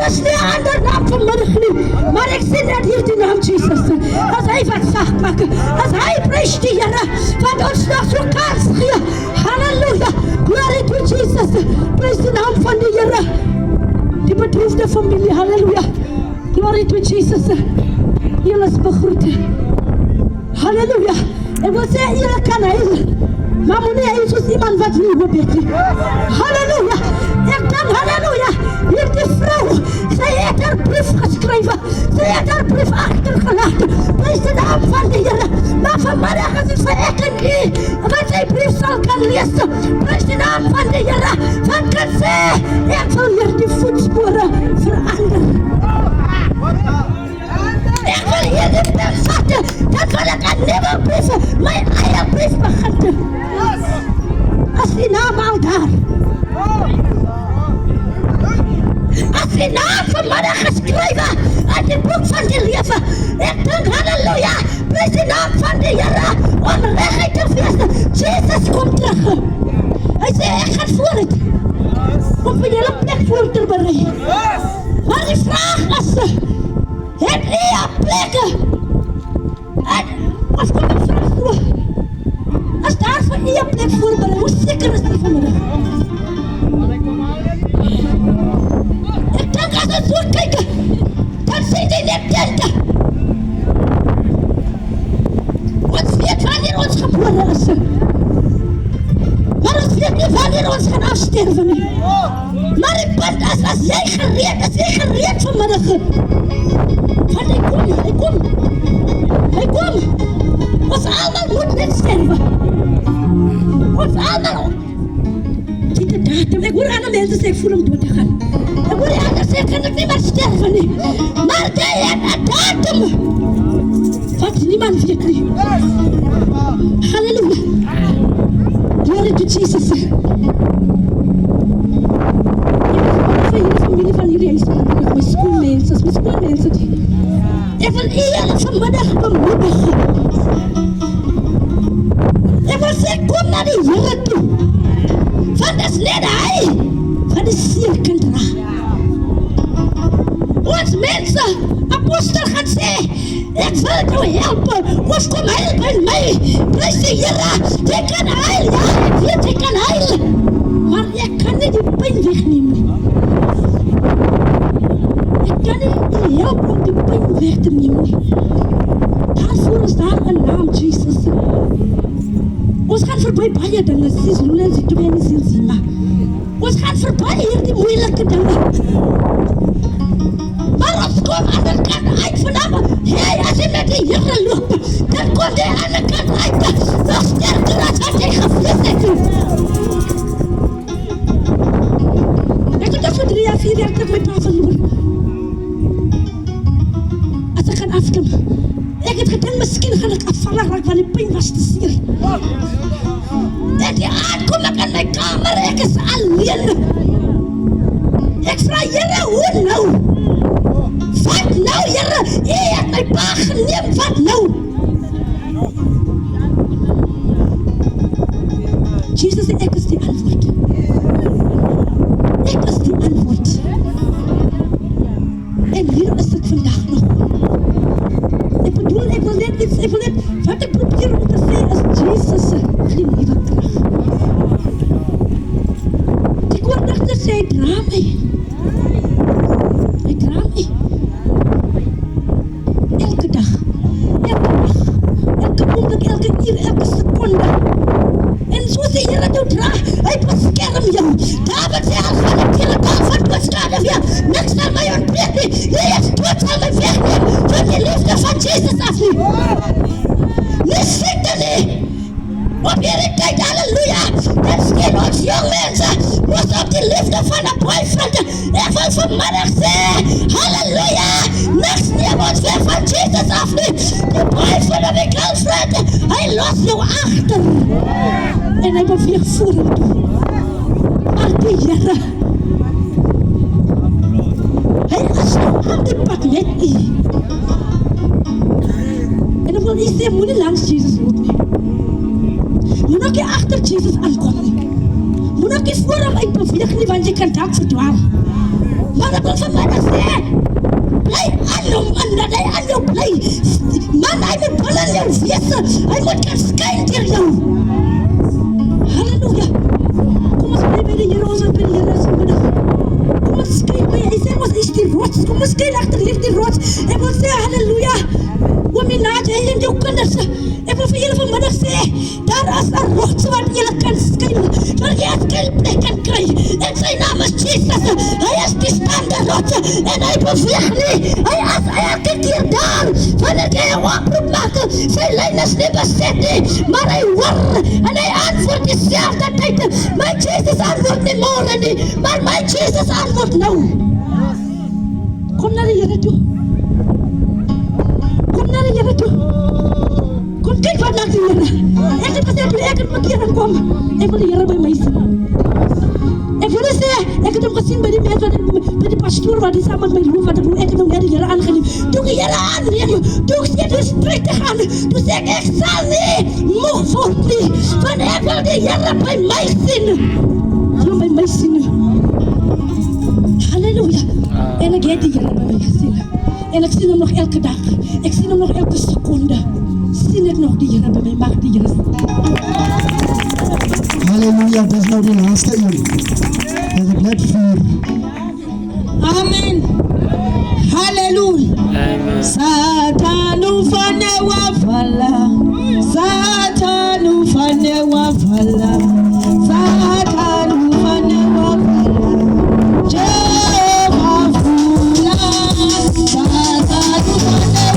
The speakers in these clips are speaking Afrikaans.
is nie 'n ander naam vanmiddag nie, maar ek sien net hier die naam Jesus. As hy wat sag maak, as hy prys die Here, wat ons nog so kans gee. Halleluja, glory to Jesus. Prys die naam van die Here. Die bedroefde familie, halleluja. Glory to Jesus. Julle is begroet. Halleluja. Ek wil sê, julle kan heil. Maar moenie heil soos iemand wat nie hoop het nie. Halleluja. Ek dan, halleluja, hier die vrou, sy het haar brief geskrywe. Sy het haar brief achtergelaat. Prys die naam van die Here. Maar vanmiddag is het vir ek en u, wat sy brief sal kan lees. Prys die naam van die Here. Wat kan sê, ek wil hier die voetspore verander. Ek wil hier die brief vatte, dat wil ek aan nieuwe briefe, my eie brief beginte. As die naam al daar. As die naam vanmiddag geskrywe, uit die boek van die lewe. Ek dink, halleluja, prys die naam van die Here, om regheid te wees. Jesus kom terug. Hy sê, ek gaan voor het, om vir julle plek voor te berei. Maar die vraag is, het u 'n plek? En ons kom en vraag toe, as daar vir u 'n plek voorberei, hoe seker is die vanmiddag? Ek dink as ons so kyk, dan sien die net tente. Ons weet wanneer ons gebore is. Maar ons weet nie wanneer ons gaan afsterwe nie. Maar die punt is, as jy gereed vanmiddag. Want hy kom. Ons allemaal moet net sterwe. Ons allemaal. Zie de datum, ek hoor ander mense sê, ek voel om dood te gaan. Ek hoor die ander sê, ek kan ook nie meer sterven nie. Maar jy het 'n datum, wat niemand weet nie. Halleluja. Glory to Jesus. Vir hierdie familie van hierdie huis, my skoolmense, ek wil julle vanmiddag bemoedig. Ek wil sê, kom na die Here toe, want dit is net hy wat die seer kan dra. Ons mense, apostel gaan sê, ek wil jou help, ons kom heil by my, prys die Here, jy kan heil, ja, ek weet jy kan heil, maar ek kan nie die pyn wegneem nie. Ek kan nie help om die pyn weg te neem nie. Daarvoor is daar 'n naam, Jesus. Ons gaan verby baie dinge, sies Lula en Zitoe en Zilzima. Ons gaan verby hier die moeilike dinge. Maar ons kom aan die kant uit vanaf. Hey, as jy met die Here loop, dan kom jy aan die kant uit. Nog sterker as wat jy gevlees het. Ek het voor 3 jaar, 4 jaar terug my pa verloor. As ek gaan afkom, ek het gedink, miskien gaan ek afvallig raak, want die pyn was te seer. En die aand kom ek in my kamer, ek is alleen. Ek vra, Here, hoe nou? Wat nou, Here? Jy het my pa geneem, wat nou? Jesus sê, ek is die antwoord. Ek is die antwoord. En hier is ek vandag nog. Ek bedoel, ek wil net, wat ek probeer om te sê is, Jesus gee nuwe krag. Die koordigter sê, hy dra my. Hy dra my. Elke dag, elke nacht, elke oomblik, elke uur, elke seconde. En soos die Here jou dra, hy beskerm jou. David sê, al gaan ek teen 'n dag van doodskade weer, niks sal my ontbreek nie. Jy is dood sal my wegneem van die liefde van Jesus af nie. Nie siekte nie. Op hierdie tyd, halleluja, dan skien ons jong mense, ons op die liefde van 'n boyfriend. Ek wil vanmiddag sê, halleluja, niks neem ons weg van Jesus af nie. Die boyfriend of die girlfriend, hy los jou agter. En hy beweeg vorentoe. Maar die Here, hy is nou aan die pad met u. En ek wil nie sê, moenie langs Jesus loop nie. Moet ook nie achter Jesus aankom nie. Moet ook nie voor hom uitbeweeg nie, want jy kan dalk verdwaal. Mana ko sa mana siya. Play anong day anong play. Man ay mo pala yung fiesta. Ay mo kaskain dir yung. Hallelujah. Kumas play by the Jerusalem by the Jerusalem. Kumas kain by I say was is the rots. Kumas kain achter lift the rots. I will say hallelujah. Women na ay hindi ko na sa. E voor jullie vanmiddag sê, daar is 'n rots wat julle kan skuil. Waar jy 'n skuilplek kan kry. En sy naam is Jesus. Hy is die staande rots en hy beweeg nie. Hy is elke keer daar. Wanneer jy 'n oproep maak, sy lyn is nie beset nie, maar hy hoor en hy antwoord dieselfde tyd. My Jesus antwoord nie môre nie, maar my Jesus antwoord nou. Kom na die Here toe. Kom na die Here toe. Kom kyk wat maak die Here. Ek het gesê ek het verkeer en kom. Ek wil die Here by my sien. Ek wil sê ek het hom gesien by die mens wat by die pastoor wat saam met my loop wat ek het hom net die Here aangeneem. Toe die Here aanneem, toe sê jy strek te gaan. Toe sê ek sal nie moeg word nie, want ek wil die Here by my sien. Jy by my sien. Halleluja. En ek het die Here by my gesien. En ek sien hom nog elke dag. Ek sien hom nog elke sekonde. Sien ek nog die Here by my, mag die Here. Halleluja, dis nou die laaste een. Dis ek net vir. Amen. Halleluja. Amen. Satan ufane wavala. Satan ufane wavala. Satan ufane wavala. Jehovah fula. Satan ufane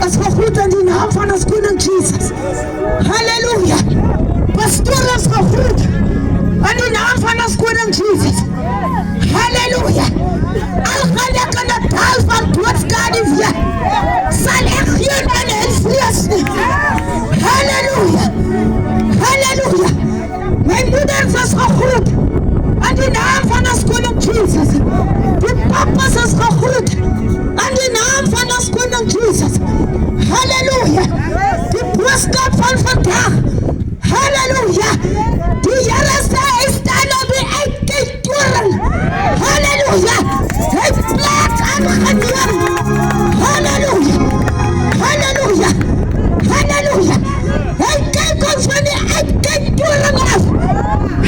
Is gegroet in die naam van ons koning Jesus. Halleluja. Pastoor is gegroet in die naam van ons koning Jesus. Halleluja. Al gaan ek in die taal van doodskade weer, sal ek geen in hen vrees nie. Halleluja. Halleluja. My moeders is gegroet in die naam van ons koning Jesus. Die papas is gegroet in die naam van ons koning Jesus. Halleluja. Die boodskap van vandag. Halleluja. Die Here sê hy staan op die uitkijktoren. Halleluja. Hy plek aangeneem. Halleluja. Halleluja. Halleluja. Hy kyk ons van die uitkijktoren af.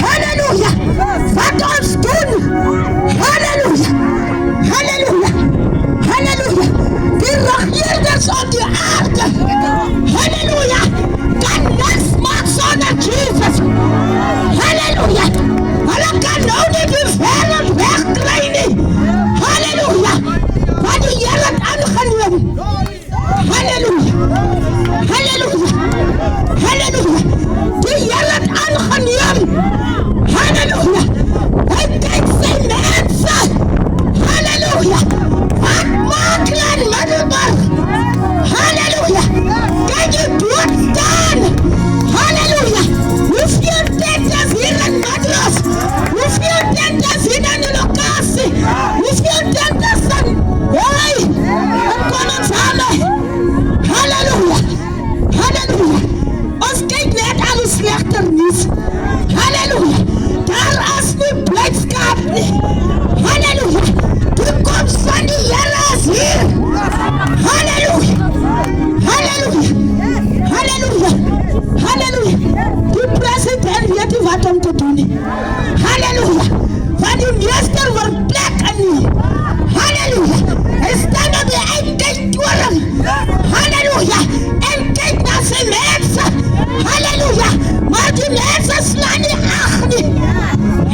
Halleluja. Wat ons doen. Halleluja. Halleluja. Halleluja. Die regeerders op die aarde. Halleluja. Kan niks maak sonder Jesus. Halleluja. Hulle kan nou nie die vijand wegkry nie. Halleluja. Wat die Here het aangeneem. Halleluja. Halleluja. Halleluja. Die Here het aangeneem. Halleluja. Hy kyk sy mense. Halleluja. Wat maak hulle in Middelburg? Halleluja. Kan jy dood staan? Halleluja. Hoeveel tentes hier in Madras? Hoeveel tentes hier in die lokasie? Hoeveel tentes in Koningshame? Halleluja. Halleluja. Ons kyk net al hoe slechter nuus. Halleluja. Daar is nie blydskap nie. Halleluja. Die komst van die Here is hier. Halleluja. Halleluja. Halleluja. Halleluja. Die president weet nie wat om te doen nie. Halleluja. Want die meester word plek in nie. Halleluja. Hy staan op die uitkijktoren. Halleluja. En kyk na sy mense. Halleluja. Maar die mense slaan nie ag nie.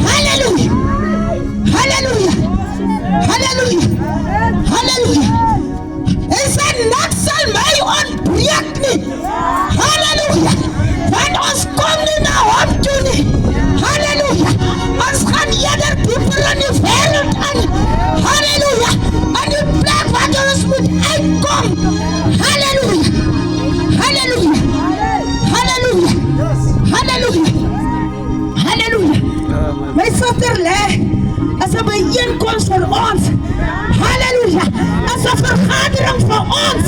Halleluja. Halleluja. Halleluja. Halleluja. Hy sê niks sal my ontbreek nie. Halleluja. Want ons kom nie na hom toe nie. Halleluja. Ons gaan eerder dieper in die wêreld in. Halleluja. En die plek waar ons moet uitkom. Halleluja. Halleluja. Halleluja. Halleluja. Halleluja. My suster lê as 'n bijeenkomst vir ons. Halleluja. As 'n vergadering vir ons.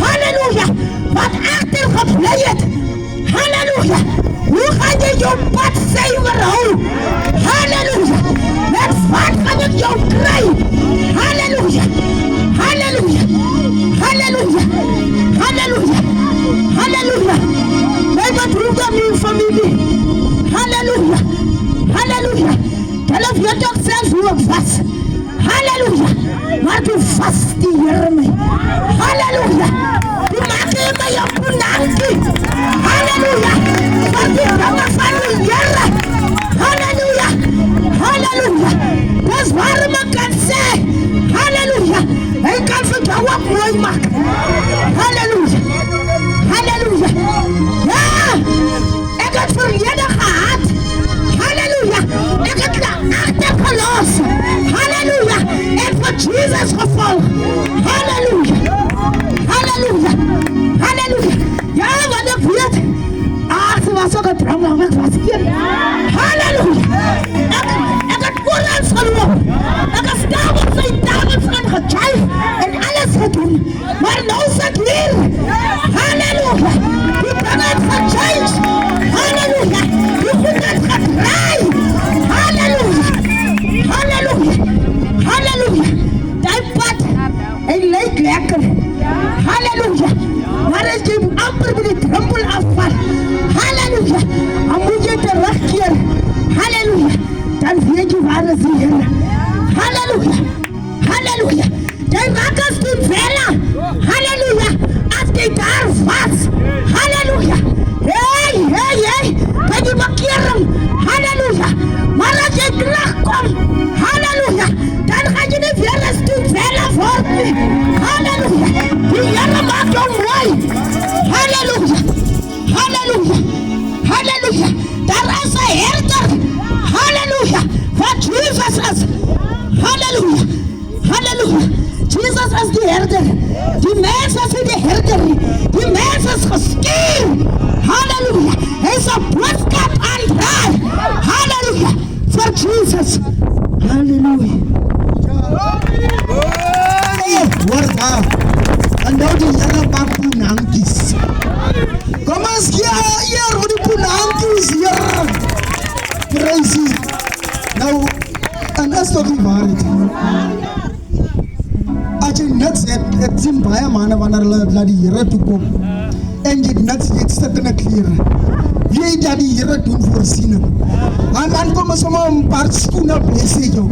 Halleluja. Wat agtergebly het. Halleluja. Hoe gaan jy jou pad suiwer hou? Halleluja. Met wat gaan ek jou kry? Halleluja. Halleluja. Halleluja. Halleluja. Halleluja. My betroede my familie. Halleluja. Halleluja. Hulle weet ook self hoe ek was. Halleluja. Maar die vas die Here my. Halleluja. Die maak my op bonankie. Halleluja. Maar die dinge van die Here. Halleluja. Halleluja. Dis waarom ek kan sê. Halleluja. Hy kan vir jou ook mooi maak. Halleluja. Halleluja. Ja. Ek het verlede gehad. Halleluja. Ek het agtergelos. Halleluja. En vir Jesus gevolg. Halleluja. Halleluja. Halleluja. Ja, wat ek weet. Ze was ook een droom, maar ik was hier. Halleluja. Ik heb oorlogs gelopen. Ik heb dames aangekijkt en alles gedaan. Maar nu is het hier. Halleluja. Die dingen het gechanged. Halleluja. Die goed het gedraaid. Halleluja. Halleluja. Halleluja. Die pad, hij lijkt lekker. Halleluja. Maar als je amper bij de drempel afvalt. Halleluja. Dan moet je terugkeren. Halleluja. Dan weet je waar is die Here. Halleluja. Halleluja. Jy maak ons doen verder. Halleluja. As jy daar was. Halleluja. Hey. By die bekering. Halleluja. Maar as jy terugkom. Halleluja. Dan gaan jy nie weer eens doen verder word nie. Halleluja. Die Here En nou die Here maak punankies. Kom ons gee eer vir die punankies, Here. Crazy. Nou, en is toch die waarheid. As jy niks het sien baie manne wanneer hulle na die Here toe kom. En jy niks, jy het stikkende kleren. Weet dat die Here doen voorsiening. En dan kom ons om een paar skoene blesse jou.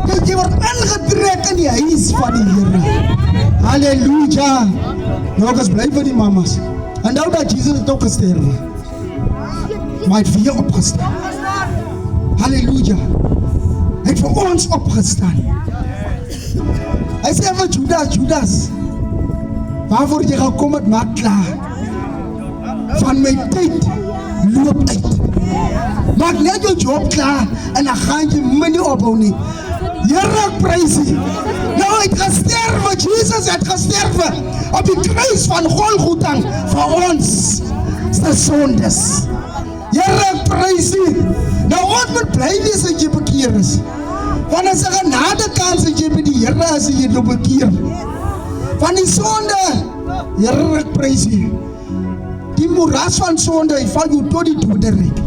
Dat jy word ingetrek in die huis van die Here. Halleluja. Nou, ek is blij vir die mamas. En nou dat Jesus het ook gesterwe. Maar hy het vir jou opgestaan. Halleluja. Hy het vir ons opgestaan. Hy sê vir Judas, waarvoor jy gekom het, maak klaar. Van my tyd loop uit. Maak net jou job klaar en dan gaan jy my nie ophou nie. Here, ek prys U. Nou het gesterwe, Jesus het gesterwe op die kruis van Golgotha vir ons se sondes. Here, ek prys U. Nou ons moet bly wees as jy bekeer is. Want as 'n genadekans as jy by die Here as jy nou bekeer. Van die sonde, Here, ek prys U. Die moeras van sonde, hy val jou tot die doderyk.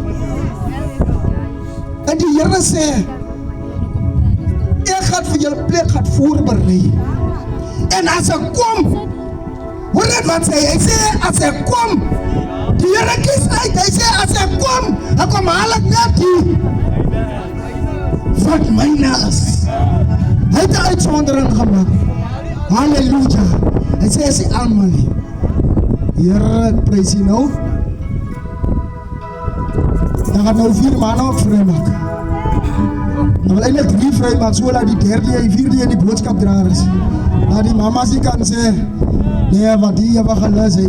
En die Here sê, ek gaan vir julle plek gaan voorberei. En as ek kom, hoor net wat sê, hy sê, as ek kom, die Here kies uit, hy sê, as ek kom haal ek net die wat myne is. Hy het 'n uitsondering gemaak. Halleluja. Hy sê, as die almal nie. Here, ek prys U nou. Dan gaan nou 4 maanden op vrymaak. Dan wil eindelijk 3 vrymaak, so dat die 3de en 4de in die boodskapdraer is. Dat die mama's die kan sê, nee, wat die hebben gelus, hy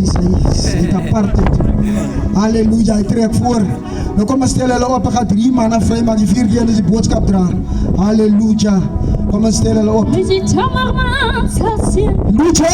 het apartheid. Halleluja, hy trek voor. Nou kom ons stel hulle op, ek gaan 3 maanden vrymaak, die 4de in is die boodskapdraer. Halleluja. Kom ons stel hulle op. Lucha!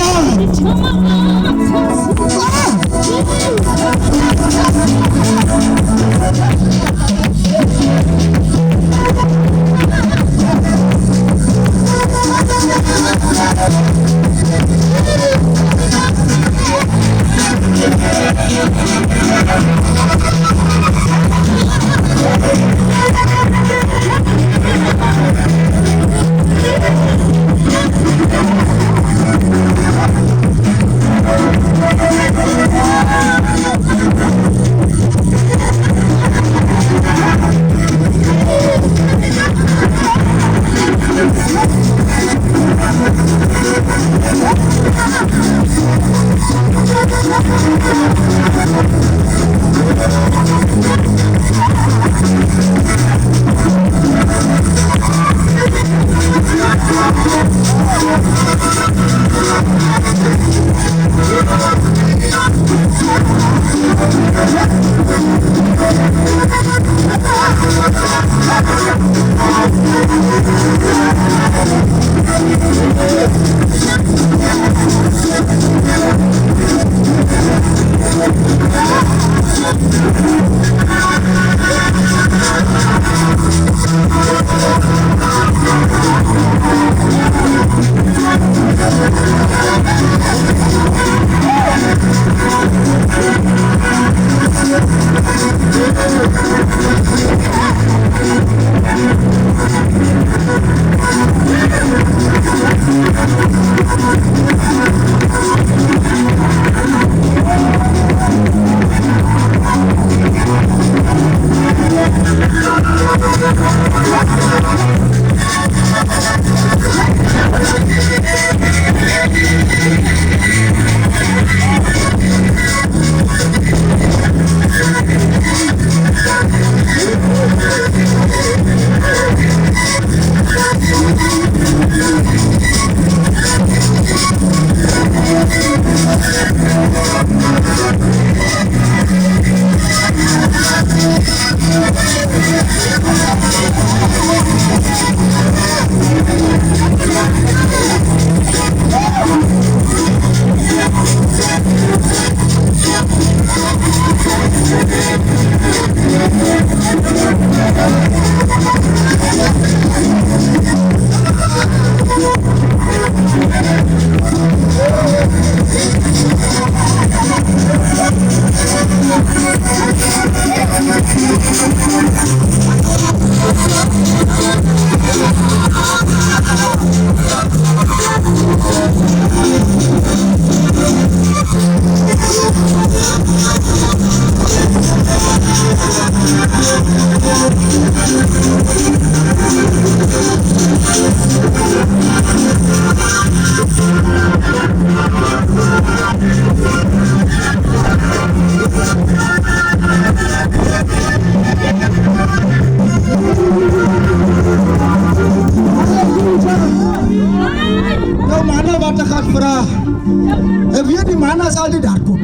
Here sal die daar kom.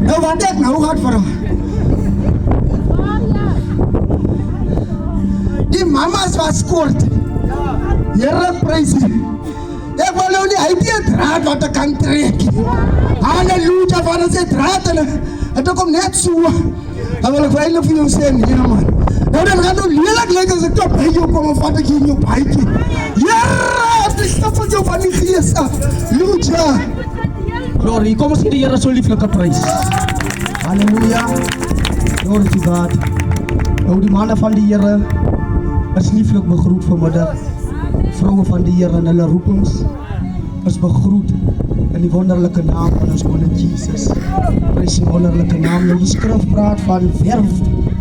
Nou wat ek nou gaan vra. Die mamas was kort. Here prys U. Ek wil nou nie hy die draad wat ek kan trek. Halleluja, wat is die draad en het kom net so. Dan wil ek eindelijk vir jou sê, nee man. Nou dan gaan nou lelijk lyk as ek op by jou kom en vat ek hier in jou baiekie. Ja, die stap jou van die gees af. Halleluja. Glory, kom ons gee die Here so lieflike prys. Halleluja. Glory to God. Nou die manne van die Here is lieflik begroet vanmiddag. Vroue van die Here en hulle roepings is begroet in die wonderlike naam van ons koning Jesus. Prys die wonderlike naam. Nou die skrif praat van werf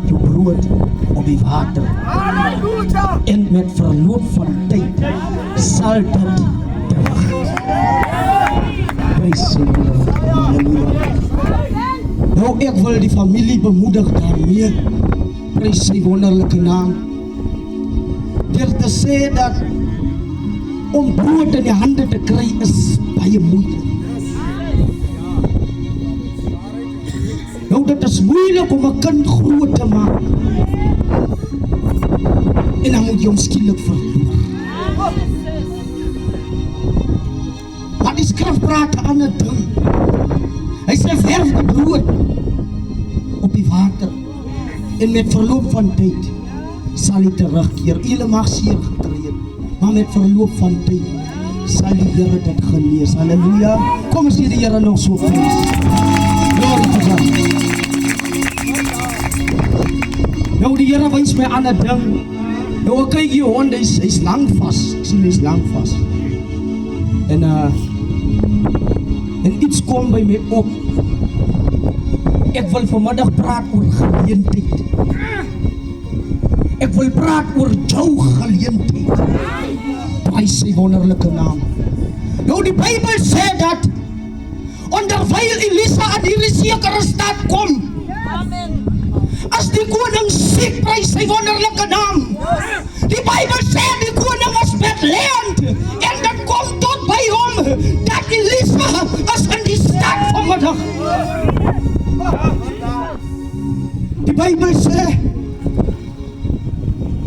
jou brood op die water. En met verloop van tyd sal dit terug. Prys die Here. Halleluja. Nou ek wil die familie bemoedig daarmee. Prys die wonderlike naam. Deur te sê dat om brood in die hande te kry is baie moeilik. Nou dit is moeilik om 'n kind groot te maak. En dan moet jy hom skielik verloor. Maar die skrif praat 'n ander ding. Hy sê werf die brood op die water. En met verloop van tyd sal hy terugkeer. Julle mag seer gekry het, maar met verloop van tyd sal die Here dit genees. Halleluja. Kom ons gee die Here nog so prys. Glory to God. Nou die Here wys my aan 'n ding. Nou ek kyk hier hond, hy's lank vas. Ek sien hy's lank vas. En iets kom by my op. Ek wil vanmiddag praat oor geleentheid. Ek wil praat oor jou geleentheid. Prys sy wonderlike naam. Nou die Bybel sê dat onderwyl Elisa aan hierdie sekere stad kom, as die koning siek, prys sy wonderlike naam. Die Bybel sê die koning was bedlend en dit kom tot by hom dat Elisa is in die stad vanmiddag. Die Bybel sê,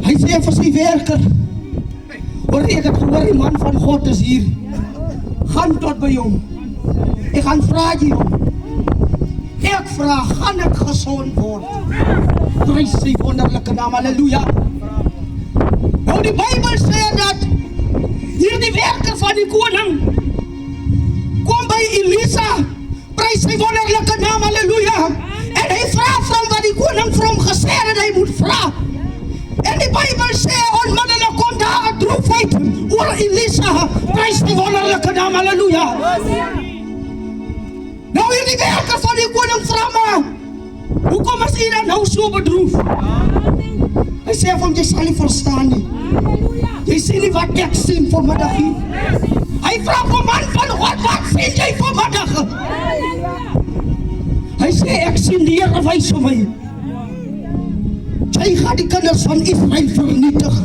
hy sê vir sy werker, hoor ek het gehoor die man van God is hier, gaan tot by hom, ek gaan vraag jy hom, ek vraag, gaan ek gesond word? Prys sy wonderlike naam, halleluja. Nou die Bybel sê dat hier die werker van die koning kom by Elisa, prys sy wonderlike naam, halleluja. En hy vraag van wat die koning vir hom gesê het, hy moet vraag. En die Bybel sê, onmiddellik kom daar 'n droefheid oor Elisa, prys die wonderlike naam, halleluja. Nou hier die werker van die koning vra maar, hoekom is u dan nou so bedroef? Hy sê van, jy sal nie verstaan nie. Jy sien nie wat ek sien vanmiddag hier. Hy vra vir man van God, wat sien jy vanmiddag? Hy sê, ek sien die Here wys vir my. Jy gaan die kinders van Israel vernietig.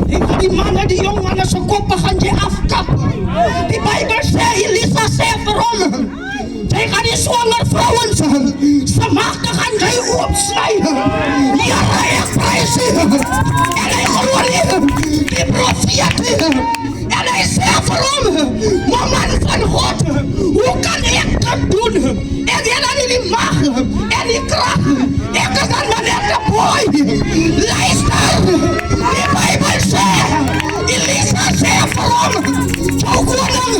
Jy gaan die manne, die jong manne se koppe gaan jy afkap. Die Bybel sê, Elisa sê vir hom, jy gaan die swanger vrouens se magte gaan jy oopsny. Here, ek prys U. En hy glo die profeet. En hy sê vir hom, maar man van God, hoe kan ek dit doen? Ek het dan nie die mag en die krag. Ek is dan maar net 'n boy. Luister, die Bybel sê, Elisa sê vir hom, jou koning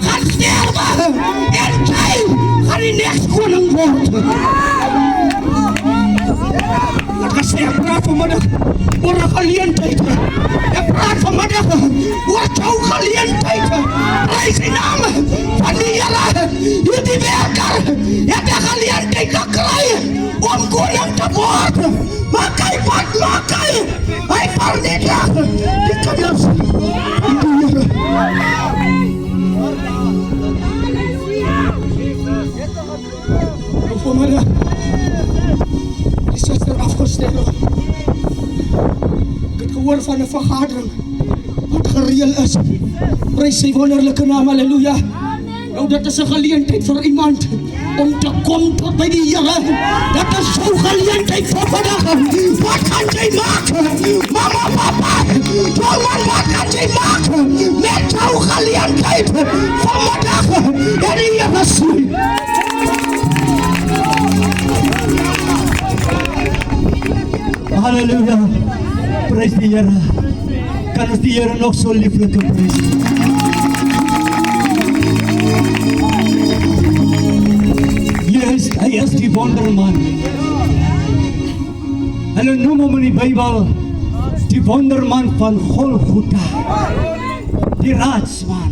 gaan sterwe en jy gaan die next koning word. Ek sê, ek praat vanmiddag oor 'n geleentheid. Ek praat vanmiddag oor jou geleentheid. Prys die naam van die Here. Hierdie werker het 'n geleentheid gekry om koning te word. Maar kyk wat maak hy. Hy vernietig die kinders. Vanmiddag die suster afgestel. Ek het gehoor van 'n vergadering wat gereël is. Prys sy wonderlike naam, halleluja. Nou, dit is 'n geleentheid vir iemand om te kom tot by die Here. Dit is so 'n geleentheid vir vandag. Wat kan jy maak? Mama, papa, jongen, wat kan jy maak? Met jou geleentheid vanmiddag. En die Here sê, Halleluja, prys die Here. Kan ons die Here nog so lieflik prys? Yes, hy is die wonderman. Hulle noem hom in die Bybel die wonderman van Golgotha, die raadsman,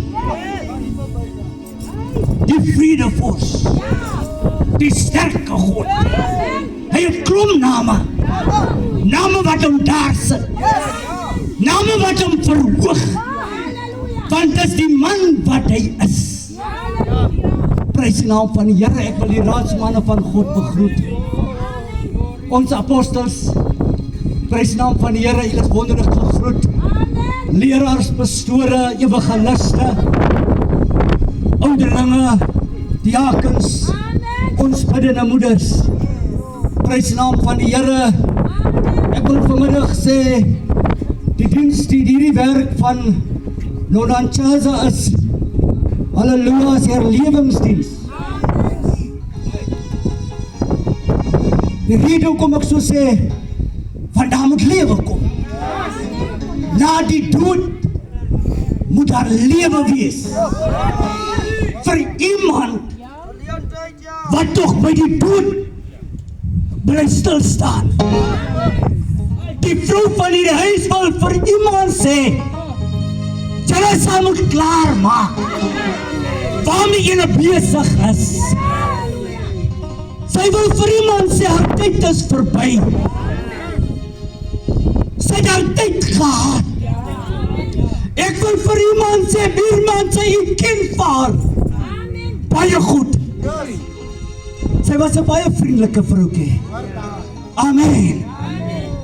die vredevors, die sterke God. Hy het klomp name wat hom daar sit, name wat hom verhoog, want dis die man wat hy is. Prys die naam van die Here. Ek wil die raadsmanne van God begroet. Ons apostels, prys die naam van die Here, julle is wonderlik gegroet. Leraars, pastore, evangeliste, ouderlinge, diakens, ons biddende moeders. Prys die naam van die Here. Ek wil vanmiddag sê, die diens die hierdie werk van Nolanchaza is, halleluja, is herlewingsdiens. Die rede hoekom ek so sê, want daar moet lewe kom. Na die dood moet daar lewe wees. Vir iemand wat toch by die dood bly stilstaan. Die vrou van die huis wil vir iemand sê, julle sal moet klaar maak, waarmee julle besig is. Sy wil vir iemand sê, haar tyd is verby. Sy het haar tyd gehad. Ek wil vir iemand sê, buurman, sy het kind vir. Baie goed. Sy was 'n baie vriendelike vroukie. Amen.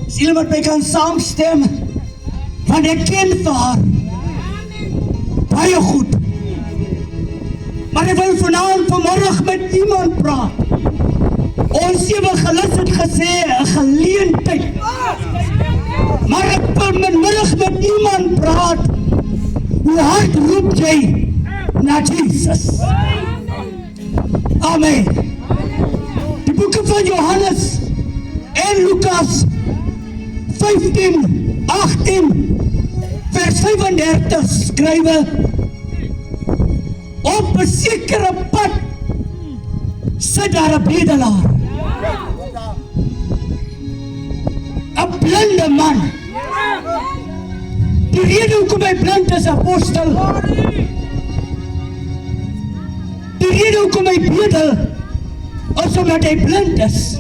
As julle met my kan saamstem, want ek ken vir haar. Baie goed. Maar ek wil vanmorgen met iemand praat. Ons evangelis het gesê, 'n geleentheid. Maar ek wil vanmiddag met iemand praat. Hoe hard roep jy na Jesus? Amen. Die boeke van Johannes en Lukas 15, 18, vers 35 skrywe, op 'n sekere pad sit daar 'n bedelaar, 'n blinde man. Die rede hoekom hy blind is, apostel, die rede hoekom hy bedel, is omdat hy blind is.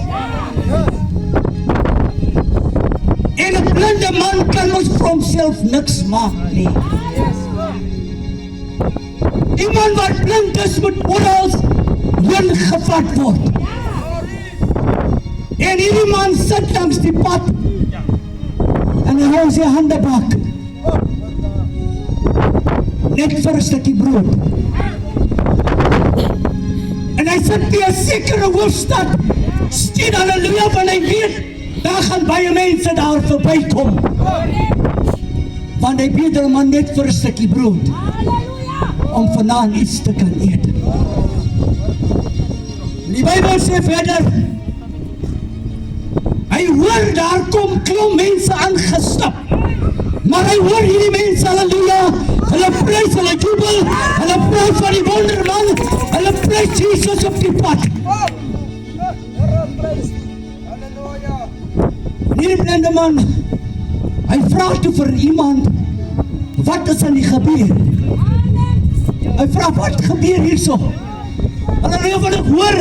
En 'n blinde man kan ons vir homself niks maak nie. Iemand wat blind is, moet oral heen gevat word. En hierdie man sit langs die pad en hy hou sy hande bak, net vir 'n stukkie brood. En hy sit by 'n sekere hoofstad, steun halleluja, want hy weet, daar gaan baie mense daar verbykom. Want hy bedel maar net vir 'n stukkie brood, om vanaand iets te kan eet. Die Bybel sê verder, hy hoor daar kom klomp mense aangestap, maar hy hoor hierdie mense, halleluja, hulle prys, hulle jubel, hulle prys van die wonderman, hulle prys Jesus op die pad. Hierdie blinde man, hy vraag toe vir iemand, wat is aan die gebeur? Hy vraag, wat gebeur hierso? Halleluja, wat ek hoor,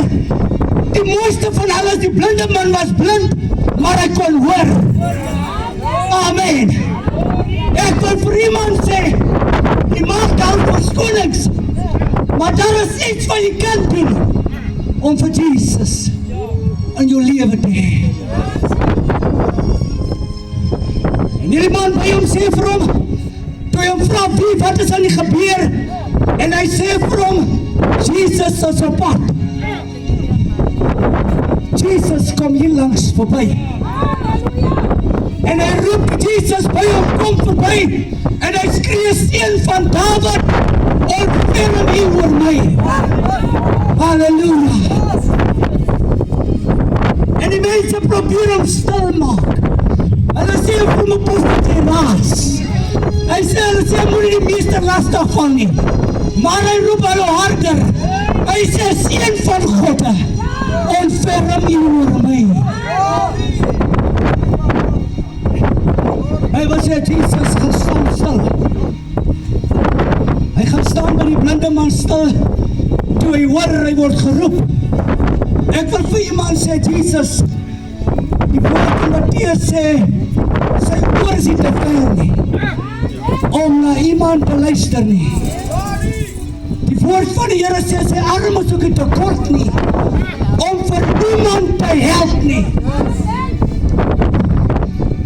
die mooiste van alles, die blinde man was blind, maar hy kon hoor. Amen. Ek wil vir iemand sê, die maak daar verskonings, maar daar is iets wat jy kan doen, om vir Jesus in jou lewe te hê. En hierdie man by hom sê vir hom, toe hy hom vraag, wat is aan die gebeur? En hy sê vir hom, Jesus is op pad. Jesus kom hier langs verby. En hy roep Jesus by hom, kom verby. En hy skree, seun van Dawid, ontferm U oor my. Halleluja. En die mense probeer hom stil maak. Hulle sê vir hom, apostel Geraas. Hy sê, hy moet nie die meester lastig val nie. Maar hy roep hulle harder. Hy sê, seun van God, ontferm U oor my. Hy wil sê, Jesus gaan staan stil. Hy gaan staan by die blinde man stil, toe hy hoor, hy word geroep. Ek wil vir iemand sê, Jesus, die woord in Mattheus sê, sy oor is nie te ver nie, om na iemand te luister nie. Die woord van die Here sê, sy arm is ook nie te kort nie, om vir iemand te help nie.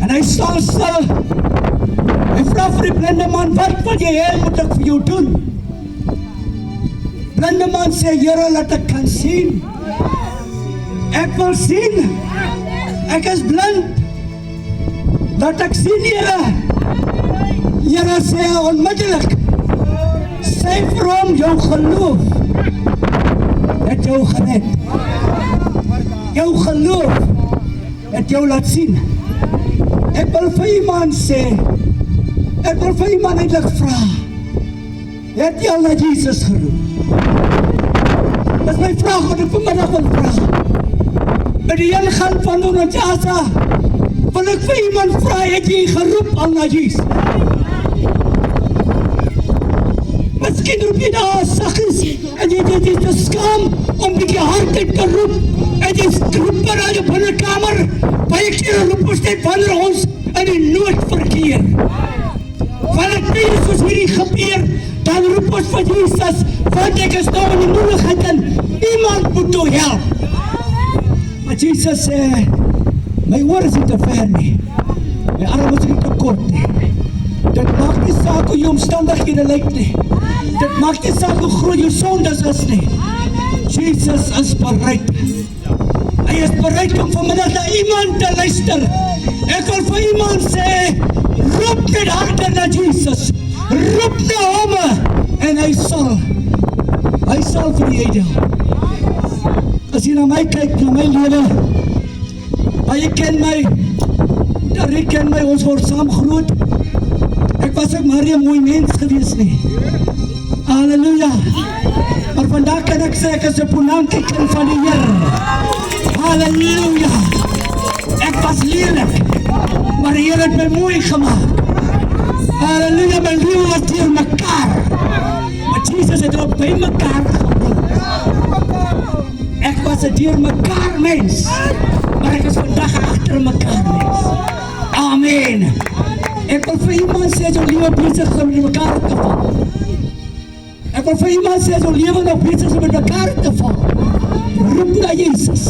En hy staan stil. Hy vra vir die blinde man, wat wil jy hê moet ek vir jou doen? Blinde man sê, Here, laat ek kan sien. Ek wil sien. Ek is blind. Laat ek sien, Here. Here sê onmiddellik, sê vir hom, jou geloof het jou gered. Jou geloof het jou laat sien. Ek wil vir iemand sê, ek wil vir iemand eintlik vra, het jy al na Jesus geroep? Dis my vraag wat ek vanmiddag wil vra. By die ingang van Onojasa, wil ek vir iemand vra, het jy geroep al na Jesus? Miskien roep jy daar saggies, en jy is te skaam om bietjie hard uit te roep, en jy roep maar aan jou binnekamer, baie keer roep ons net wanneer ons in die noodverkeer. Wanneer dit soos hierdie gebeur, dan roep ons vir Jesus, want ek is nou in die moeilikheid en iemand moet toe help. Maar Jesus sê, my oor is nie te ver nie, my arm is nie te kort nie. Dit maak nie saak hoe jou omstandighede lyk nie. Dit maak nie saak hoe groot jou sondes is nie. Jesus is bereid. Hy is bereid om vanmiddag na iemand te luister. Ek wil vir iemand sê, roep net harder na Jesus. Roep na hom en hy sal vir jy help. As jy na my kyk, na my lewe, baie ken my, Darie ken my, ons word saam groot. Ek was ook maar nie 'n mooi mens gewees nie. Halleluja. Maar vandag kan ek sê, ek is 'n ponante kind van die Here. Halleluja. Ek was lelik, maar die Here het my mooi gemaak. Halleluja, my lewe was deur mekaar. Maar Jesus het op by mekaar gebring. Ek was 'n deur mekaar mens, maar ek is vandag agter mekaar mens. Amen. Ek wil vir iemand sê, jou lewe besig om in mekaar te val. Ek wil vir iemand sê, jou lewe nog besig om in mekaar te val. Roep na Jesus.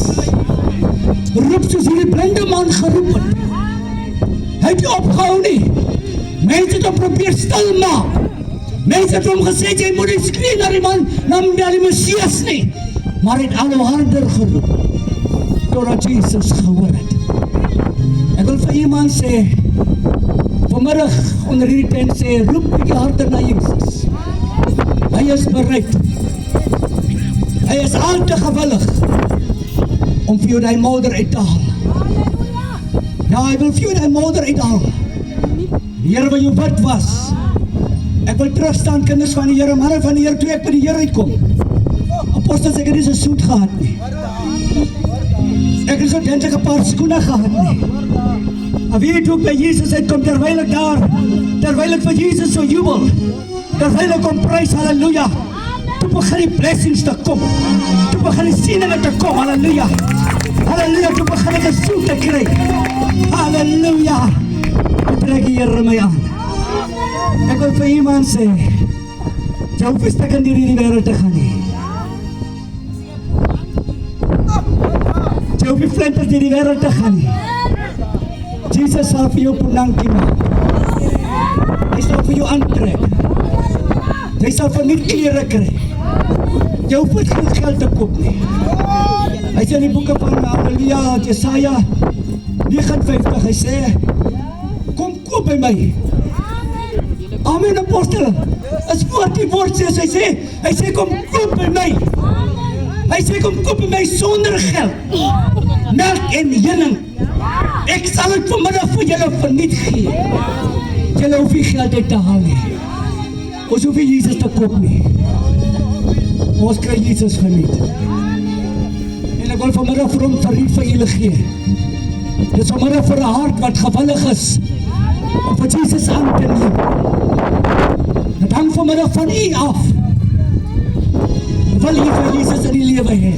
Roep soos hierdie blinde man geroep het. Hy het nie opgehou nie. Mense het hom probeer stil maak. Mense het hom gesê, jy moet nie skree na die man, na die Messias nie. Maar hy het al harder geroep, totdat Jesus gehoor het. Ek wil vir iemand sê, vanmiddag onder hierdie tent sê, roep bietjie harder na Jesus. Hy is bereid. Hy is al te gewillig om vir jou die modder uit te haal. Ja, hy wil vir jou die modder uithaal. Die Here wil jou wit was. Ek wil terugstaan, kinders van die Here, manne van die Here, toe ek by die Here uitkom. Apostels, ek het nie so soet gehad nie. Ek het so dentige paar skoene gehad nie. Maar wie toe ek by Jesus uitkom, terwyl ek vir Jesus so jubel, terwyl ek kom prys, halleluja, toe begin die blessings te kom, toe begin die sieninge te kom, halleluja, halleluja, toe begin ek 'n soet te kry, halleluja, toe trek die Here my aan. Ek wil vir iemand sê, jy hoef nie stuk in hierdie wêreld te gaan nie. Jy hoef nie flinters in die wêreld te gaan nie. Jesus sal vir jou ponankie maak. Hy sal vir jou aantrek. Jy sal van nie klere kry. Jy hoef nie geen geld te koop nie. Hy sê in die boeke van Haleluja, Jesaja 59, hy sê, kom koop by my. Amen, apostel. Is woord die woord sê, hy sê kom koop by my. Hy sê kom koop by my sonder geld. Melk en heuning. Ek sal het vanmiddag vir julle verniet gee. Julle hoef nie geld uit te haal nie. Ons hoef nie Jesus te koop nie. Ons kry Jesus verniet. En ek wil vanmiddag vir hom verniet vir julle gee. Dit is vanmiddag vir 'n hart wat gewillig is om vir Jesus aan te neem. Dit hang vanmiddag van u af. Wil jy vir Jesus in die lewe hê?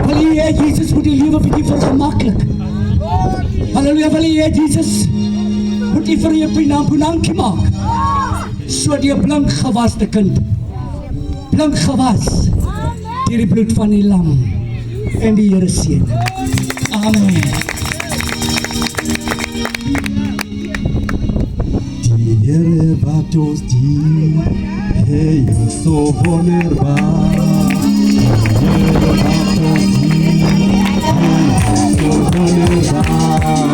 Wil jy hê Jesus moet die lewe bietjie vergemaklik? Halleluja, wil jy hê Jesus moet jy vir jou pinampunankie maak? So die blank gewaste kind. Blank gewas deur die bloed van die lam en die Here seën. Amen. Die Here wat ons dien, hy is so wonderbaar. Die Here wat ons dien, hy is so wonderbaar.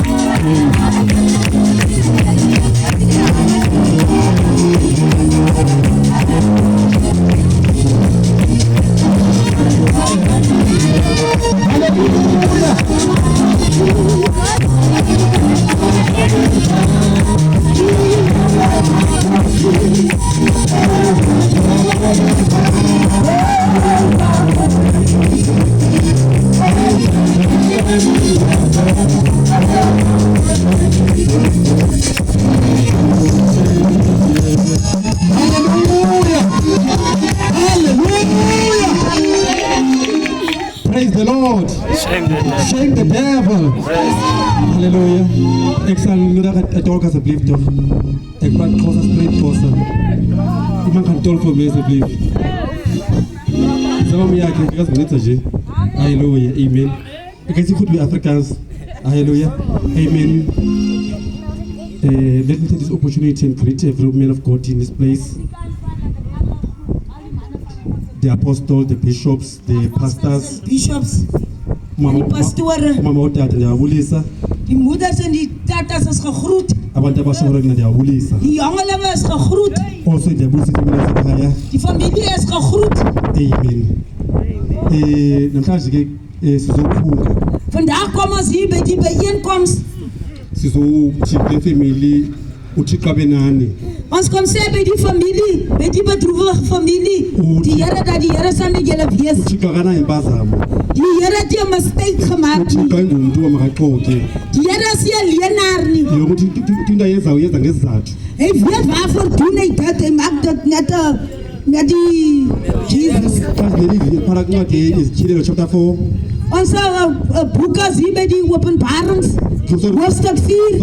Praise the Lord. Shame the devil. Halleluja. Ek sal middag het dalk asseblief toch. Ek praat Xhosa straight Xhosa. Iemand kan tol vir my asseblief. Sama my ek is net nje. Halleluja. Amen. Ek is goed by Afrikaans. Halleluja. Amen. Let me take this opportunity and greet every man of God in this place. The apostles, the bishops, the pastors, Bishops, Mama die pastore, Mama utata ndiyabulisa die moeders en die tatas is gegroet. abantu abashorek ndiyabulisa Die jongelinge is gegroet. also ndiyabulisa imina sekhaya. Die familie is gegroet. Amen. Namhlanje ke sizokhunga Vandaag kom ons hier by die bijeenkomst. sizothiphe family uThixo benani Ons kom sê by die familie, by die bedroevige familie, die Here dat die Here saam met julle wees. uThixo kana impazamo Die Here het nie 'n mistake gemaak nie. uThixo engumntu wamakaxoki Die Here is nie 'n leenaar nie. yokuthi into yenza ngezizathu Hy weet waarvoor doen hy dit. Hy maak dit net die Jesus. xa sinelivile phara kwincwadi ezityhilelo chapter 4 Ons boek is hier by die openbarings, hoofstuk 4,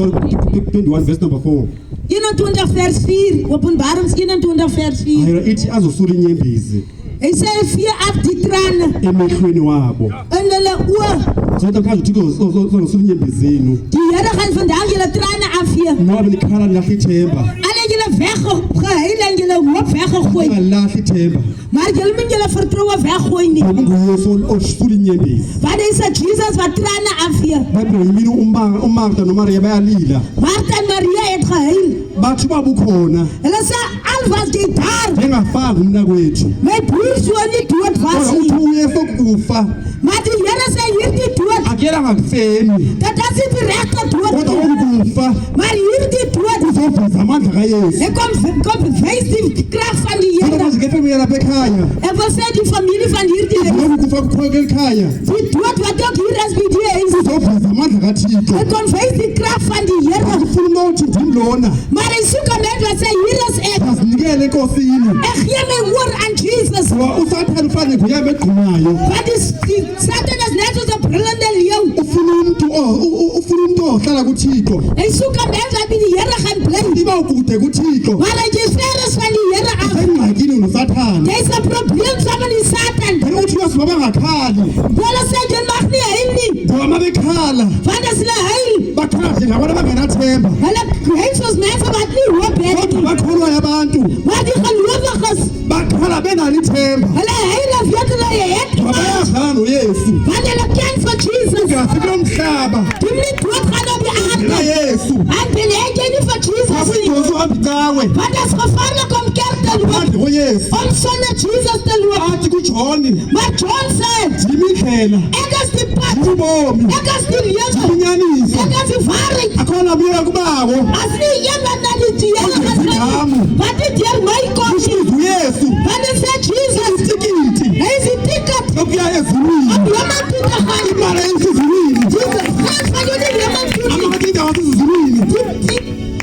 21 verse number 4 21 vers 4, openbarings 21 vers 4. ayira ithi azosula inyembezi Hy sê hy vee af die trane emehlweni wabo in hulle oë. so namhlanje uThixo uzosula inyembezi zenu Die Here gaan vandag julle trane afvee. noba benikhala nilahla ithemba Alle julle weggehuil en julle hoop weggegooi. ungalahla ithemba Maar julle moet julle vertroue weggooi nie. ngoba unguyesu osula inyembezi Want hy sê Jesus wat trane afvee. bayibhile yimini umarta nomariya bayalila Martha en Maria het gehuil. bathi uba bukhona Hulle sê al was jy daar. njengafanga umnakwethu My broer so nie dood was kodwa nie. uthi uyesu okufa Maar die Here sê hierdie dood, akuyela ngakufeni dat is nie die regte dood kodwa nie. okufa Maar hierdie dood, uzoveza amandla kayesu hy kom wys die krag van die kodwa Here. mazingefemi yalapha ekhaya Ek wil sê die familie van hierdie huis, ngoba ukufa kukhona ekhaya die dood wat ook hier is by die huis, uzoveza amandla kathixo hy kom wys die krag van die Here. ufuna unothi ndim lona Maar hy soek 'n mens wat sê hier is ek. azinikele enkosini Ek gee my woord aan Jesus. ngoba usathane ufane nguyama egqumayo Want die Satan is net soos 'n brullende leeu. ufuna umntu ohlala kuthixo Hy soek 'n mens wat by die Here gaan bly. iba ukude kuthixo Maar hy is ver is van die Here af. engxakini nosathane There's a probleem saam met die Satan. then uthi uyesu mabangakhali Hulle sê jy mag nie huil nie. ngoba Noma bekhala. Want as hulle huil, Bakhala nje ngabona bangenathemba. hulle huil soos mense wat nie hoop het Kodwa nie. bakholwa yabantu. Maar die gelowiges, Bakhala bengalithemba. hulle huil of weet hulle het Ngoba gemaak. bayadlala noYesu. Want hulle ken vir Jesus. Ingasi kulo mhlaba. Die moet nie doodgaan op die Ngela aarde. Yesu. En beleid jy nie vir Jesus nie. Asindosi uhamba cawe. Want dit is gevaarlik om kerk te loop, Phandle koYesu. om sonder Jesus te loop. Athi kuJohn, Maar John said, yimindlela, ek is die pad, ubomi, ek is die lewe, inyaniso. ek is die waarheid. Akhona buya kuBawo. As nie een wat na die deur gaan, wat die deur my kom nie. Kusho uYesu. Want dit sê Jesus, Itikiti. hy is die ticket Okuya ezulwini. om hemel toe te gaan. Imali esezulwini. Jesus, God van jou nie hemel toe nie. Amakatita wasezulwini.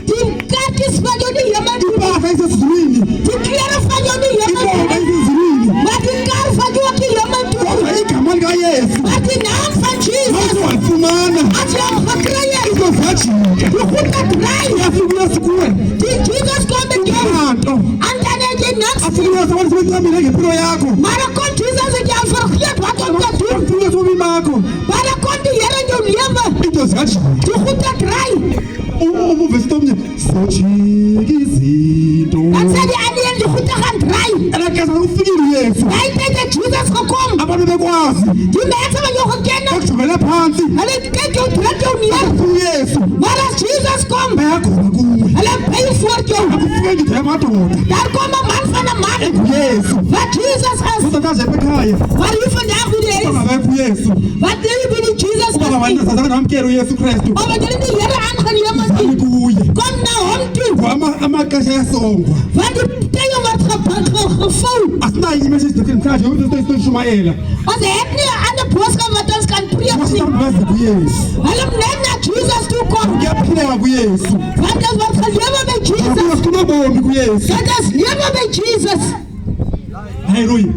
Die kaart is van jou nie hemel toe nie. Impahla esezulwini. Die klere van jou nie hemel toe Ibonga nie. esezulwini. Maar die kar van jou ook nie hemel toe Kodwa nie. igama likaYesu. Maar die naam van Jesus, Wathi walifumana. as jy hom gekry het, Izovajika. die goed het draai. Uyafika sikuwe. Die Jesus kom again. Kanto. En dan het jy niks. Afika sabantu ngempilo yakho. Maar dan kom Jesus en jy vergeet wat om te doen. Afika sobi bakho. Maar dan kom die Here in jou lewe. Into zikajika. Die goed het draai. Uvesi omnye sojika izinto. Dan sê die ander die goed gaan draai. Elakasa ufikile uYesu. Hy het net Jesus gekom. Abantu bekwazi. Die mense wat jou geken het, Bakujongela phansi. hulle kyk jou druk jou neer. uYesu. Maar as Jesus kom, Bayakhona kuwe. hulle buig voor jou. Akufike nje amadoda. Daar kom 'n man van 'n man. EnguYesu. Wat Jesus is. Kodwa kaze ekhaya. Waar u vandaag hoe die is. Bangabekho uYesu. Wat wil je bij die Jesus Ubaba is? bantu namkela uYesu Kristu. Of wat jullie die Here aangenemen Zami niet. kuye. Kom naar hom toe. Amaxesha ayasongwa. Want die partijen wordt gevouwd. Asinayo imessage namhlanje into isishumayela. Ons heeft niet een andere boodschap wat ons kan preken. Abantu bazi kuYesu. Hulle moet net naar Jesus toe komen. Kuyaphileka kuYesu. Want dat wordt geleven bij Jesus. Kuyafuna bomi kuYesu. Dat is leven bij Jesus. Haleluya.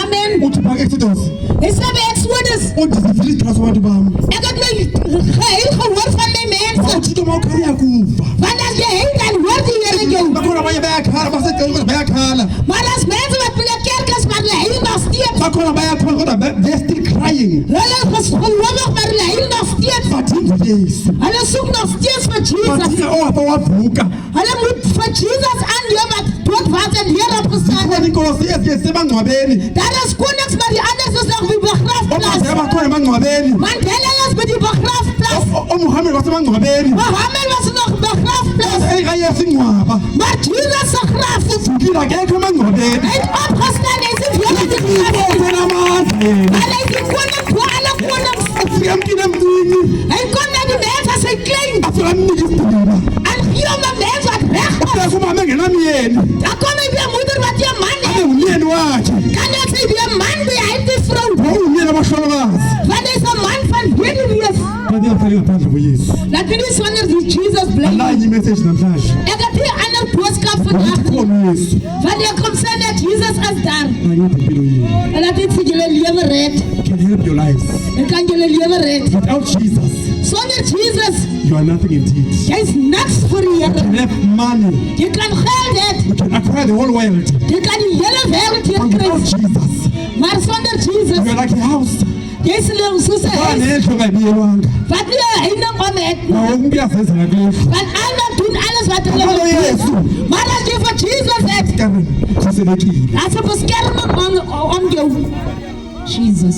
Amen. Uthi phaka Exodus. Is dat bij Exodus? Uthi zivile iqhaso abantu bami. Ik heb heel gehoord van mijn mensen. Uthi uma ukhaya kufa. Want als je heen dan hoort die Here jou. Bakhona abanye bayakhala basecelwa kodwa bayakhala. Maar als mensen wat willen kerk is, maar hulle heel nog steeds. Bakhona bayakhala kodwa they're still crying. Hulle is gelovig, maar hulle heel nog steeds. Badinga uYesu. Hulle soek nog steeds vir Jesus. Badinga owafa wavuka. Hulle moet vir Jesus aanneem wat dood was en hier opgestaan Khona het. inkosi esebangcwabeni. Daar is konings, maar die anders is nog by begrafplaas. Omase bakhona emangcwabeni. Want hulle is by die begrafplaas. OMuhammad wasemangcwabeni. Mohammed was nog begrafplaas. EkaYesu ingcwaba. Maar Jesus se graf Uvukile akekho emangcwabeni. het opgestaan. Hy is weer in die graf. Ubona amandla yena. Hulle is die koning voor alle konings. Ufika emkini emncinci. Hy kom na die mense as hy klein. Afika amnika isidima. En gee hom 'n mens wat reg is. Ufika kumama engenamyeni. Dan kom hy weer moeder wat jy man Abe het. ngumyeni wakhe. Kan ek sê weer man by hy die vrou. Wawungumyeni abahlolokazi. Want hy is 'n man van weduwees. Kanti ingahlali ngaphandle koYesu. Dat dit is wanneer die Jesus bly. Alanye imessage namhlanje. Ek het hier 'n ander boodskap vandag. Ukhona uYesu. Wanneer kom sê dat Jesus is daar. Ayithi impilo yenu. En dat dit vir julle lewe red. Can help your lives. En kan julle lewe red. Without Jesus, Sonder Jesus, you are nothing indeed. jy's niks vir die You Here. can have money. Jy kan geld hê. You can acquire the whole world. Jy kan die hele wêreld hier But without kry. Jesus, Maar sonder Jesus, you are like a house. jy's lang soos 'n huis Banendlu engayibiyelwanga. wat nie 'n heining om het. Nawo wonke uyazenzela kule ndlu. Want almal doen alles wat hulle Hallo, wil Yesu. doen. Maar as jy vir Jesus het, Karen, ukhuselekile. as 'n beskerming om jou. Jesus.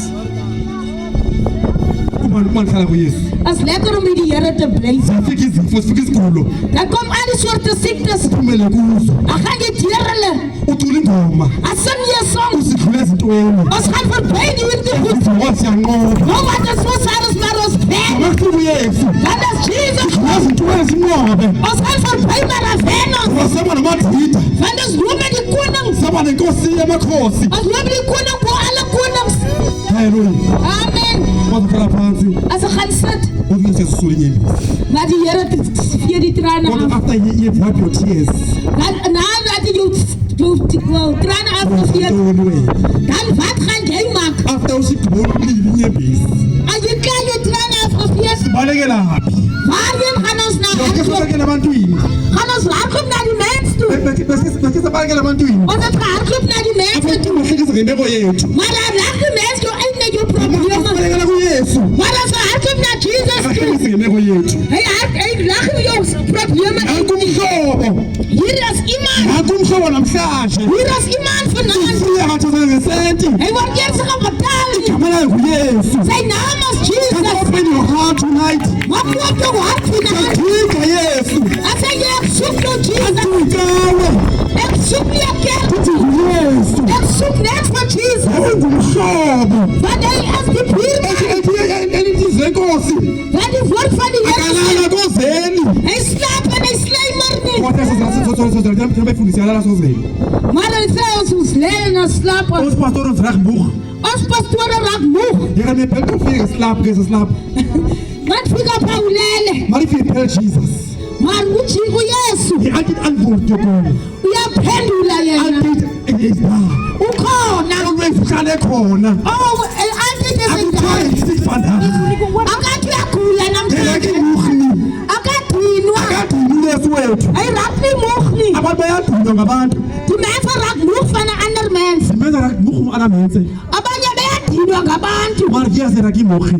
Uma nihlala kuYesu. As lekker om by die Here te bly. Zifika izifo, zifika izigulo. Dan kom al die soorte siektes. Uphumele kuzo. Dan gaan jy deur hulle. Ucula ingoma. As sing jy 'n song. Uzidlula ezintweni. Ons gaan verby die hierdie goed. Izifo siyanqoba. Nou wat is so sares maar ons wen. Amakuba uYesu. Dan is Jesus. Ezintweni zinqobe. Ons gaan verby maar wen ons. Wasaba namadida. Want ons loop met die koning. Saba nenkosi yamakhosi. Ons loop met die koning voor alle konings. Haleluya. Amen. Wazakhala phansi. As ons gaan sit. Uthi sesisula inyembezi. Maar die Here vee die trane Kodwa af. after you've wiped your tears, Na dat jy jou trane afgevee. throw it away. Dan wat gaan jy maak? After usigqiba ukulila inyembezi. As jy klaar jou trane afgevee, Balekela phi? waarheen gaan ons na? Lokho sibalekela ebantwini. Gaan ons hardloop na die mens toe. Bese sibalekela ebantwini. Ons het gehardloop na die mens toe. Abantu bahlekisa ngembeko yethu. Maar dan lag die mens jou uit na jou probleme. Mabalekela kuYesu. Maar as jy hardloop na Jesus toe, Akakhanyise ngemeko yethu. hy lag met jou probleme. Nanku umhlobo. Hier is iemand. Nanku umhlobo namhlanje. Hier is iemand vanaand. Ufuna ngathasa ngesenti. Hy word eers gebetaal. Igama lakhe nguYesu. Sy naam is Just Jesus. open your heart tonight. Maak oop jou hart vanaand. Udinga Yesu. As jy ek soek nou Jesus. Udingawe. Ek soek nie 'n kerk. Uthi nguYesu. Ek soek net vir Jesus. Ungumhlobo. Want hy is die buurman. Elithi zenkosi. Want die woord van die Here sê, Akalala kozeni. hy slaap en hy slymer nie. Kodwa sesifundisa lala sozeni. Maar hy sê ons moet lê en ons slaap. Ons pastor ons reg moeg. Ons pastore raak moeg. Jy gaan net belke vir slaap geslaap. Want fika pa ulele. Maar if you tell Jesus, Maar uthi uYesu he altyd antwoord jou kon. uyaphendula yena. Altyd is daar. Ukhona. Always uhlale khona. Oh, altyd is Akuthiwa hy. isick vandag. Akathi uyagula Ngeke namhlanje. muhni. Akadinwa. Akadini Yesu wethu. Hy raak nie moeg nie. Abantu bayadinwa ngabantu. Die mense raak moeg van 'n ander mens. Simenza muhu ana mense. Abanye bayadinwa ngabantu. Maar Jesus raki muhi.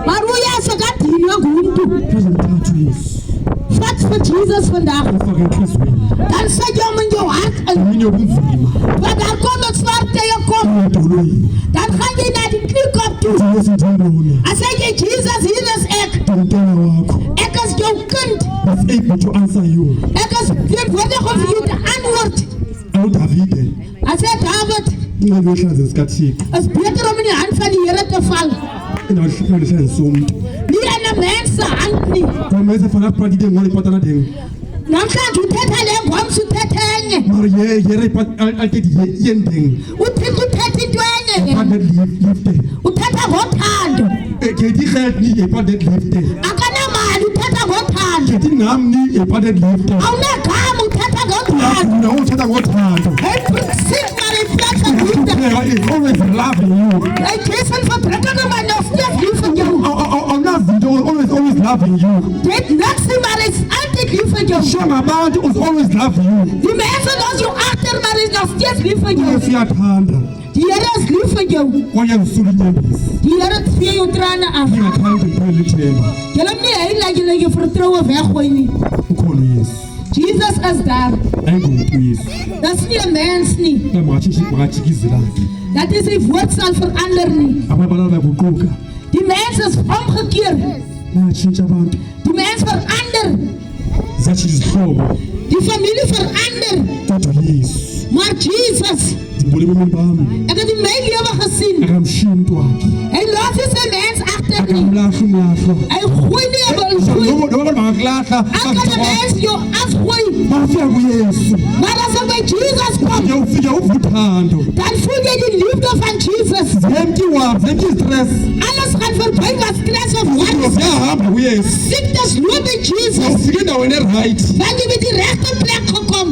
Maar uYesu akadinwa ngumntu. Tuzomthatha uYesu. Vat vir Jesus vandag. Ufake enhliziyweni. Dan sit jy hom in jou hart in. Emini yobunzima. Want daar kom het zwart tegen kom. Edolweni. Dan ga je naar die kniekop toe. Uthi Yesu ndiyambona. En zeg je, Jesus, hier is ik. Umntwana wakho. Ik is jouw kind. Was able to answer you. Ik is verantwoordelijk om je te antwoord. UDavide. Hij zei, David, Inqondo ehlaze sikaThixo. het is beter om in de hand van de Heer te vallen. Inqondo ehlaze somuntu. Niet aan de mensen hand niet. Kwameze fana phakathi ngone ipatana ding. Namhlanje uthetha le ngomso uthetha enye. Mara yere altyd yending. Uthixo uthetha into enye. Partner lift. Uthetha ngothando. Ke di geld ni partner lift. Akanamali uthetha ngothando. Ke di nam ni partner lift. Awunegama uthetha ngothando. No uthatha ngothando. Hy precies maar in plaats van liefde. Is always loving you. Hy Jason verbrekkende maar nog steeds lief vir jou. Awunazinto always loving you. Dit niks nie, maar hy is altyd lief vir jou. Sho ngabantu is always loving you. Die mense los jou agter, maar hy is nog steeds lief vir jou. Siyathanda. Die Here is lief vir jou. Kwaye ngisuka inyembezi. Die Here vee jou trane af. Ngingathandi impela ithemba. Jy hom nie heilig jy jou vertroue weggooi nie. Ukhona uYesu. Jesus is daar. Ayingumuntu uYesu. Dis nie 'n mens nie. Makajikizilana. Dat is sy woord sal verander nie. Abantu bayaguquka. Die mens is omgekeer. Bayatshintsha abantu. Die mens verander. Ziyatshintsha izihlobo. Die familie verander. Kodwa uYesu. Maar Jesus, Ndimbona ebomini bami. ek het in my lewe gesien. Akamshiyi umntu wakhe. Hy los nie sy mens agter nie. Akamlahla umlahla. Hy gooi nie op hul gooi. Noba abantu bangakulahla. Elke mens jou afgooi. Bafika kuYesu. Maar as ek by Jesus kom, Uyawufika uva uthando. dan voel jy die liefde van Jesus. Zemkiwa, zemki stress. Alles gaan verby wat stress of wat. Uyahamba kuYesu. Siektes loop by Jesus. Ufika endaweni eright. Want jy by die regte plek gekom.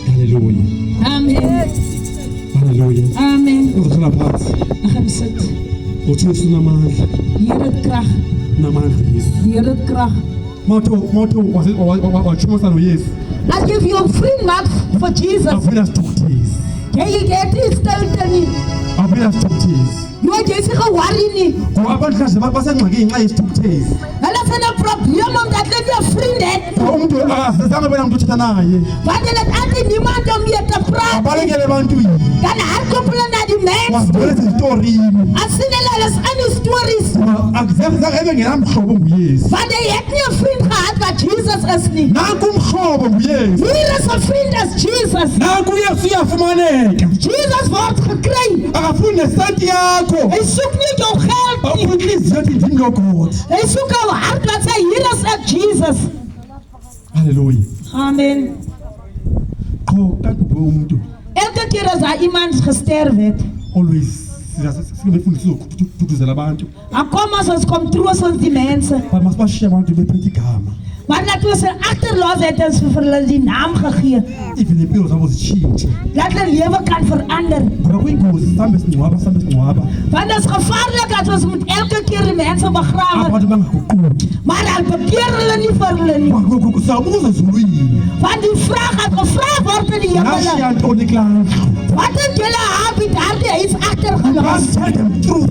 Halleluja. Amen. Halleluja. Amen. Uzohlala phansi. Ek gaan sit. Uthi Yesu unamandla. Die Here het krag. Unamandla Yesu. Die Here het krag. Mawuthi wachumisa noYesu. As jy vir jou vriend maak vir Jesus, Avele asithukuthise. jy get die stilte nie. Avele asithukuthise. Jy se ge-worry nie. Ngoba abantu mhlawumbe basengxakini ngenxa yesithukuthezi. Hulle sien 'n probleem omdat hulle nie 'n vriend het. Ngoba umuntu akasizange abona muntu othetha naye. Want hulle het altyd niemand om mee te praat. Abalekele ebantwini. Dan hardloop hulle na die mens. Wazibona ezitorini. As sien hulle is in die stories. Akuzange ebe ngenamhlobo nguYesu. Want hy het nie 'n vriend gehad wat Jesus is nie. Nanku umhlobo nguYesu. Hier is 'n vriend is Jesus. Nanku uYesu uyafumaneka. Jesus word gekry. Akafuni nesenti yakho. Hy soek nie jou geld nie. Afuna inhliziyo ethi ndim logod. Hy soek jou hart wat sê hier is ek Jesus. Halleluja. Amen. Qho kakubhe umuntu Elke keer as daar iemand gesterf het, always singebefundisa ukududuzela abantu. dan kom ons kom troos ons die mense. But masibashiye abantu bephethe igama. Maar dat we ze achterlos het ons vir hulle die naam gegee. Even impilo zabo zitshintshe. Dat hulle lewe kan verander. Ngoba kuyingozi sihambe singcwaba. Want het is gevaarlijk dat ons moet elke keer die mensen begraven. Abantu bangaguquki. Maar dan bekeer hulle nie vir hulle nie. Sabuza ezulwini. Want die vraag het gevraagd wordt in die Nashiya hemel. ntoni kulaa ndlu? Wat het julle habiet daar die huis achtergelaten? must tell them truth.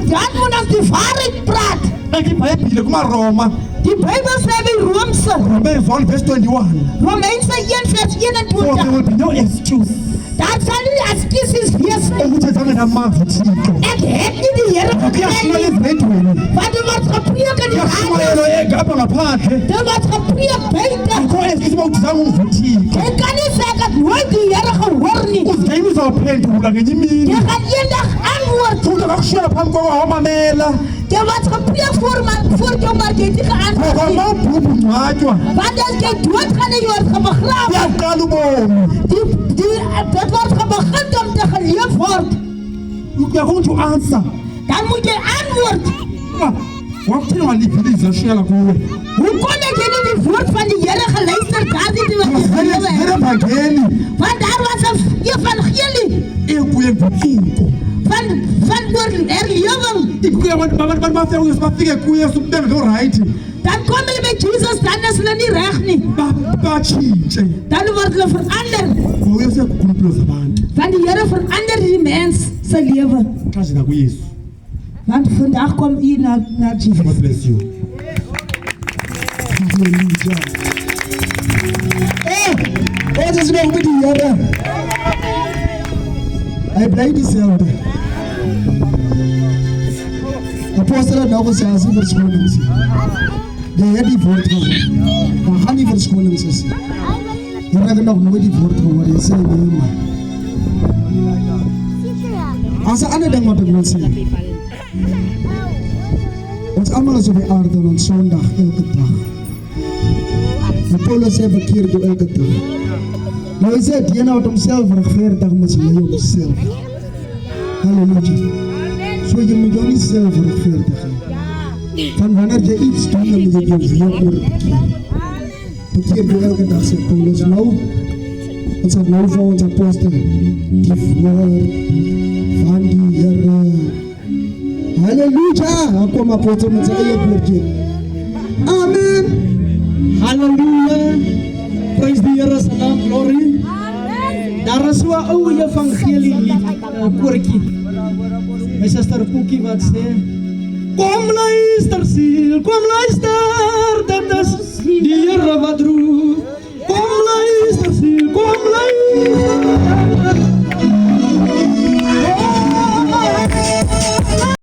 Dan moet ons die waarheid praat. Ek die Bybel kom Roma. Die Bybel sê by Romeinse Romans 1 verse 21. Romeinse 1 vers For there 21. will be no excuse. Daar sal nie ekskuses wees nie. Ukuthetha ngamazwi uThixo. Ek het nie die Here Kuyashumayela gekry nie. ezimedweni. Want er wordt gepreek in die radio. Kuyashumayela egapha ngaphandle. Er wordt gepreek buiten. Akho excuse uma udizanga umva uThixo. Jy kan nie sê ek het nooit die Here gehoor nie. Uzigcina uzawuphendula ngenye imini. Jy gaan eendag antwoord. Futhi akakushiyela phambi kwakho awamamela. Er wordt gepreek voor jou, maar jy het nie geantwoord Ngoba nie. uma ubhubha ungcwatywa, Want as jy doodgaan en jy word begrawe, uyaqala ubomi. dit word begin om te geleef word. Uyafuna ukuthi u-answer. Dan moet jy antwoord. Wakuthini walivile izwi ashiyela kuwe? Hoekom het jy nie die woord van die Here geluister daardie toe wat jy gelewe het? Zile evangelie Want daar was 'n evangelie ebuye ngobuntu. van herlewing. Ikuye abantu bafike kuye bengekho right. Dan kom hulle by Jesus, dan is hulle nie reg nie. Batshintshe. Dan word hulle verander. Uye useguqula impilo zabantu. Want die Here verander die mens se lewe. Xa sina kuyesu. Want vandag kom u na Jesus. God bless you. Hallelujah. Wat is nog met die Here? Hy bly dieselfde. Apostel het nou gesê as die verskonings. Jy het die woord gehoor. Maar gaan die verskonings is. Jy het nog nooit die woord gehoor. Jy sê nee man. As 'n ander ding wat ek wil sê. Ons almal is op die aarde en ons Sondag elke dag. Die Paulus sê bekeer jou elke dag. Nou hy sê die wat homself regverdig moet lei op homself. Halleluja. So jy moet jou nie self regverdig nie. Van wanneer jy iets doen, dan moet jy jou weer oorbekeer. Bekeer jou elke dag, sê Paulus. Nou, ons het nou vir ons apostel die woord van die Here. Halleluja. Kom apostel met sy eie woordjie. Amen. Hallelujah. Praise die Here se naam, glory. Daar is so 'n ou evangelie koortjie. My suster Poekie wat sê: Kom luister siel, kom luister, dit is die Here wat roep.